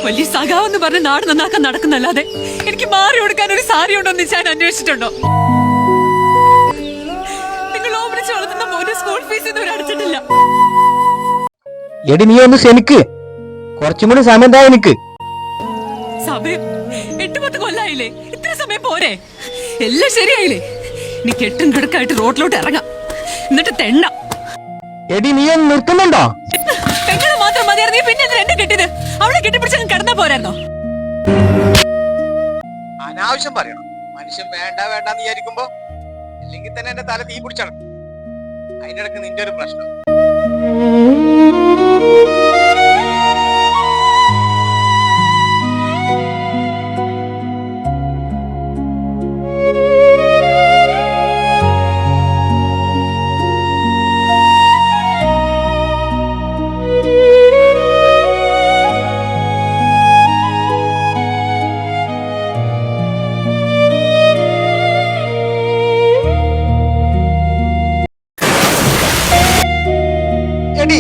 വലിയ സഖാവെന്ന് പറഞ്ഞ് നാട് നന്നാക്കാൻ നടക്കുന്നല്ലാതെ എനിക്ക് മാറി കൊടുക്കാൻ ഒരു സാരി ഉണ്ടോ എന്ന് ഞാൻ അന്വേഷിച്ചിട്ടുണ്ടോ? നിങ്ങൾ ഓമനിച്ച് വളർത്തുന്ന മോന്റെ സ്കൂൾ ഫീസ് ഇതുവരെ അടച്ചിട്ടില്ല. എടി നീ ഒന്ന് ക്ഷമിക്ക്, കുറച്ചും കൂടി സമയം എന്താ എനിക്ക്? സമയം 8-10 കൊല്ലായില്ലേ? ഇത്ര സമയം പോരെ? എല്ലാം ശരിയായില്ലേ? നീ കെട്ടും കിടക്കായിട്ട് റോഡിലോട്ട് ഇറങ്ങാം, എന്നിട്ട് തെണ്ണ. എടി നീ ഒന്ന് നിർത്തുന്നുണ്ടോ? പെങ്ങളെ മാത്രം മതിയായിരുന്നു, നീ പിന്നെ എന്നെ കെട്ടിയത്? അവളെ കെട്ടിപ്പിടിച്ച് കിടന്നാ പോരായിരുന്നോ? അനാവശ്യം പറയണം. മനുഷ്യൻ വേണ്ട വേണ്ടെന്ന് വിചാരിക്കുമ്പോ അല്ലെങ്കിൽ തന്നെ എന്റെ തല തീ പിടിച്ചാണ്. അതിനിടക്ക് നിന്റെ ഒരു പ്രശ്നം. എടി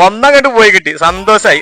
ഒന്നങ്ങോട്ട് പോയി കിട്ടി, സന്തോഷായി.